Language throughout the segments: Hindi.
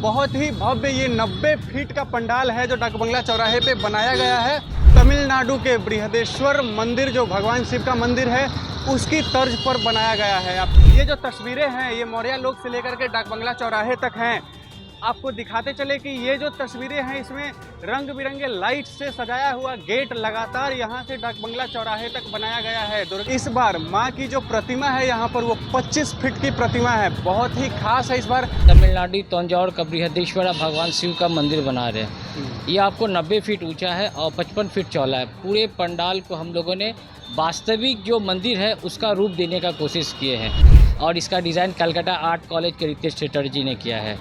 बहुत ही भव्य ये 90 फीट का पंडाल है जो डाकबंगला चौराहे पे बनाया गया है। तमिलनाडु के बृहदेश्वर मंदिर जो भगवान शिव का मंदिर है उसकी तर्ज पर बनाया गया है। अब ये जो तस्वीरें हैं ये मौर्य लोक से लेकर के डाकबंगला चौराहे तक हैं। आपको दिखाते चले कि ये जो तस्वीरें हैं इसमें रंग बिरंगे लाइट से सजाया हुआ गेट लगातार यहाँ से डाकबंगला चौराहे तक बनाया गया है। इस बार माँ की जो प्रतिमा है यहाँ पर वो 25 फीट की प्रतिमा है, बहुत ही खास है। इस बार तमिलनाडु तंजौर का बृहदेश्वर भगवान शिव का मंदिर बना रहे हैं। ये आपको 90 फीट ऊंचा है और 55 फीट चौड़ा है। पूरे पंडाल को हम लोगों ने वास्तविक जो मंदिर है उसका रूप देने का कोशिश किए हैं और इसका डिज़ाइन कलकत्ता आर्ट कॉलेज के रितेश चटर्जी ने किया है।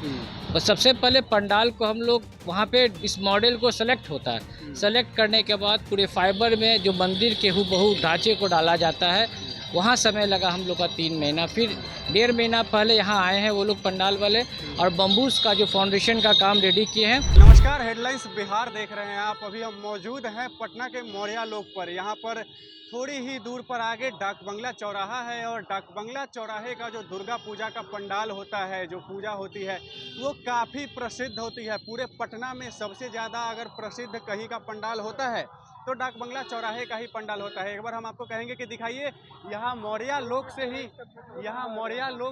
और सबसे पहले पंडाल को हम लोग वहाँ पे इस मॉडल को सेलेक्ट होता है। सेलेक्ट करने के बाद पूरे फाइबर में जो मंदिर के हूबहू ढांचे को डाला जाता है, वहाँ समय लगा हम लोग का 3 महीना। फिर 1.5 महीना पहले यहाँ आए हैं वो लोग पंडाल वाले और बम्बूस का जो फाउंडेशन का काम रेडी किए हैं। नमस्कार, हेडलाइंस बिहार देख रहे हैं आप। अभी हम मौजूद हैं पटना के मौर्य लोक पर। यहाँ पर थोड़ी ही दूर पर आगे डाकबंगला चौराहा है और डाकबंगला चौराहे का जो दुर्गा पूजा का पंडाल होता है, जो पूजा होती है वो काफ़ी प्रसिद्ध होती है। पूरे पटना में सबसे ज़्यादा अगर प्रसिद्ध कहीं का पंडाल होता है तो डाकबंगला चौराहे का ही पंडाल होता है। एक बार हम आपको कहेंगे कि दिखाइए यहाँ मौर्य लोक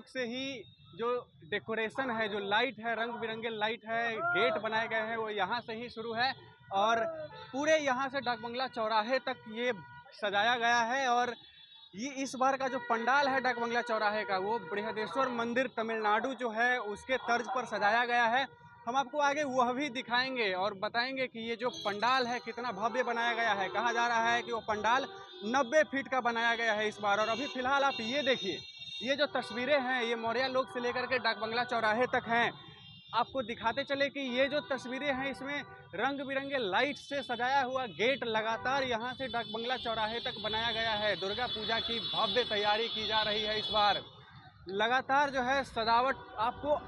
से ही जो डेकोरेशन है, जो लाइट है, रंग बिरंगे लाइट है, गेट बनाए गए हैं, वो यहाँ से ही शुरू है और पूरे यहाँ से डाकबंगला चौराहे तक ये सजाया गया है। और ये इस बार का जो पंडाल है डाकबंगला चौराहे का वो बृहदेश्वर मंदिर तमिलनाडु जो है उसके तर्ज पर सजाया गया है। हम आपको आगे वह भी दिखाएंगे और बताएंगे कि ये जो पंडाल है कितना भव्य बनाया गया है। कहा जा रहा है कि वो पंडाल 90 फीट का बनाया गया है इस बार। और अभी फिलहाल आप ये देखिए, ये जो तस्वीरें हैं ये मौर्य लोक से लेकर के डाकबंगला चौराहे तक हैं। आपको दिखाते चले कि ये जो तस्वीरें हैं इसमें रंग बिरंगे लाइट से सजाया हुआ गेट लगातार यहाँ से डाकबंगला चौराहे तक बनाया गया है। दुर्गा पूजा की भव्य तैयारी की जा रही है इस बार। लगातार जो है सजावट, आपको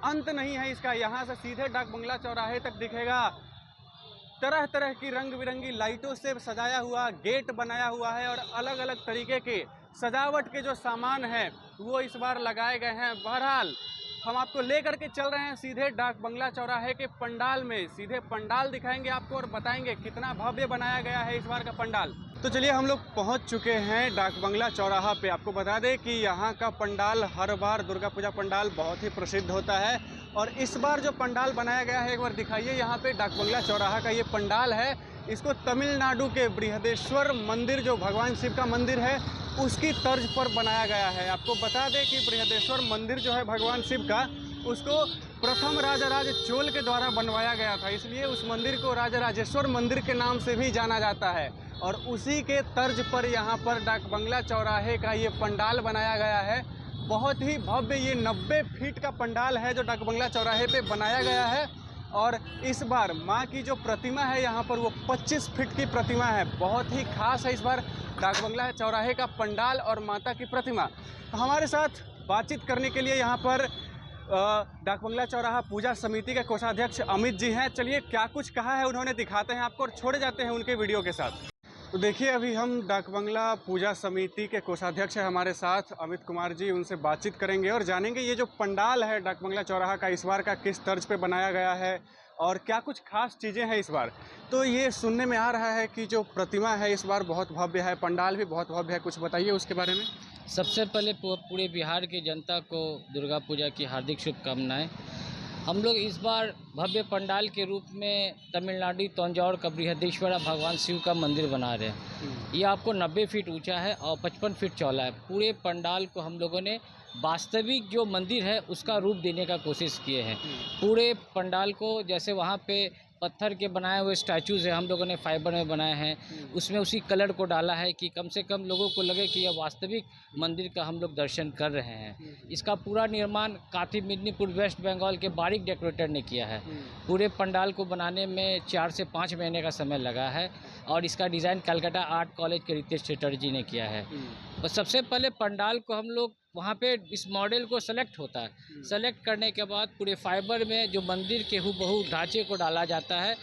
अंत नहीं है इसका। यहाँ से सीधे डाकबंगला चौराहे तक दिखेगा। तरह तरह की रंग बिरंगी लाइटों से सजाया हुआ गेट बनाया हुआ है और अलग अलग तरीके के सजावट के जो सामान हैं वो इस बार लगाए गए हैं। बहरहाल हम आपको लेकर के चल रहे हैं सीधे डाकबंगला चौराहे के पंडाल में। सीधे पंडाल दिखाएंगे आपको और बताएंगे कितना भव्य बनाया गया है इस बार का पंडाल। तो चलिए हम लोग पहुंच चुके हैं डाकबंगला चौराहा पे। आपको बता दें कि यहाँ का पंडाल हर बार दुर्गा पूजा पंडाल बहुत ही प्रसिद्ध होता है और इस बार जो पंडाल बनाया गया है एक बार दिखाइए। यहाँ पे डाकबंगला चौराहा का ये पंडाल है, इसको तमिलनाडु के बृहदेश्वर मंदिर जो भगवान शिव का मंदिर है उसकी तर्ज पर बनाया गया है। आपको बता दें कि बृहदेश्वर मंदिर जो है भगवान शिव का, उसको प्रथम राजराज चोल के द्वारा बनवाया गया था, इसलिए उस मंदिर को राजराजेश्वर मंदिर के नाम से भी जाना जाता है। और उसी के तर्ज पर यहाँ पर डाकबंगला चौराहे का ये पंडाल बनाया गया है। बहुत ही भव्य ये 90 फीट का पंडाल है जो डाकबंगला चौराहे पे बनाया गया है। और इस बार माँ की जो प्रतिमा है यहाँ पर वो 25 फीट की प्रतिमा है, बहुत ही खास है इस बार डाकबंगला चौराहे का पंडाल और माता की प्रतिमा। हमारे साथ बातचीत करने के लिए यहाँ पर डाकबंगला चौराहा पूजा समिति के कोषाध्यक्ष अमित जी हैं। चलिए क्या कुछ कहा है उन्होंने दिखाते हैं आपको और छोड़े जाते हैं उनके वीडियो के साथ। तो देखिए अभी हम डाकबंगला पूजा समिति के कोषाध्यक्ष हैं हमारे साथ अमित कुमार जी, उनसे बातचीत करेंगे और जानेंगे ये जो पंडाल है डाकबंगला चौराहा का इस बार का किस तर्ज पे बनाया गया है और क्या कुछ खास चीज़ें हैं इस बार। तो ये सुनने में आ रहा है कि जो प्रतिमा है इस बार बहुत भव्य है, पंडाल भी बहुत भव्य है, कुछ बताइए उसके बारे में। सबसे पहले पूरे बिहार की जनता को दुर्गा पूजा की हार्दिक शुभकामनाएं। हम लोग इस बार भव्य पंडाल के रूप में तमिलनाडु तंजौर का बृहदेश्वर भगवान शिव का मंदिर बना रहे हैं। ये आपको 90 फीट ऊंचा है और 55 फीट चौड़ा है। पूरे पंडाल को हम लोगों ने वास्तविक जो मंदिर है उसका रूप देने का कोशिश किए हैं। पूरे पंडाल को जैसे वहाँ पे पत्थर के बनाए हुए स्टैचूज़ है, हम लोगों ने फाइबर में बनाए हैं, उसमें उसी कलर को डाला है कि कम से कम लोगों को लगे कि यह वास्तविक मंदिर का हम लोग दर्शन कर रहे हैं। इसका पूरा निर्माण काथी मिदनीपुर वेस्ट बंगाल के बारीक डेकोरेटर ने किया है। पूरे पंडाल को बनाने में 4 से 5 महीने का समय लगा है और इसका डिज़ाइन कलकत्ता आर्ट कॉलेज के रितेश चटर्जी ने किया है। और सबसे पहले पंडाल को हम लोग वहाँ पे इस मॉडल को सेलेक्ट होता है। सेलेक्ट करने के बाद पूरे फाइबर में जो मंदिर के हूबहू ढांचे को डाला जाता है,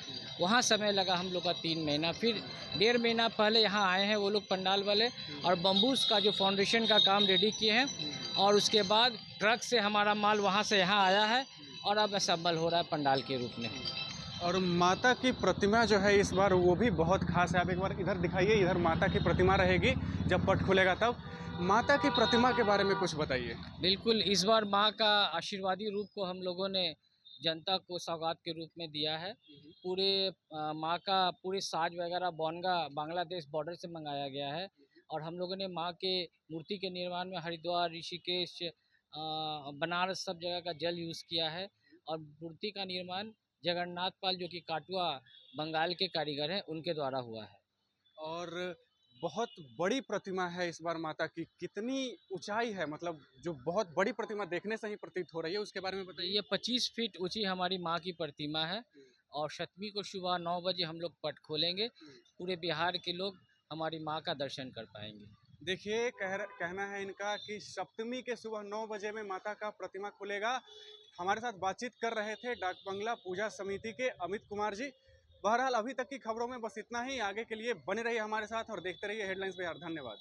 वहाँ समय लगा हम लोग का 3 महीना। फिर 1.5 महीना पहले यहाँ आए हैं वो लोग पंडाल वाले और बम्बूस का जो फाउंडेशन का काम रेडी किए हैं और उसके बाद ट्रक से हमारा माल वहाँ से यहाँ आया है और अब असेंबल हो रहा है पंडाल के रूप में। और माता की प्रतिमा जो है इस बार वो भी बहुत खास है। आप एक बार इधर दिखाइए, इधर माता की प्रतिमा रहेगी जब पट खुलेगा तब। माता की प्रतिमा के बारे में कुछ बताइए। बिल्कुल, इस बार माँ का आशीर्वादी रूप को हम लोगों ने जनता को सौगात के रूप में दिया है। पूरे माँ का पूरे साज वगैरह बोनगा बांग्लादेश बॉर्डर से मंगाया गया है और हम लोगों ने माँ के मूर्ति के निर्माण में हरिद्वार, ऋषिकेश, बनारस सब जगह का जल यूज़ किया है और मूर्ति का निर्माण जगन्नाथ पाल जो कि काटुआ बंगाल के कारीगर हैं उनके द्वारा हुआ है। और बहुत बड़ी प्रतिमा है इस बार माता की। कितनी ऊंचाई है, मतलब जो बहुत बड़ी प्रतिमा देखने से ही प्रतीत हो रही है, उसके बारे में बताइए। ये 25 फीट ऊंची हमारी माँ की प्रतिमा है और सप्तमी को सुबह 9 बजे हम लोग पट खोलेंगे। पूरे बिहार के लोग हमारी माँ का दर्शन कर पाएंगे। देखिए, कहना है इनका कि सप्तमी के सुबह 9 बजे में माता का प्रतिमा खुलेगा। हमारे साथ बातचीत कर रहे थे डाक बंगला पूजा समिति के अमित कुमार जी। बहरहाल अभी तक की खबरों में बस इतना ही। आगे के लिए बने रहिए हमारे साथ और देखते रहिए हेडलाइंस बिहार। धन्यवाद।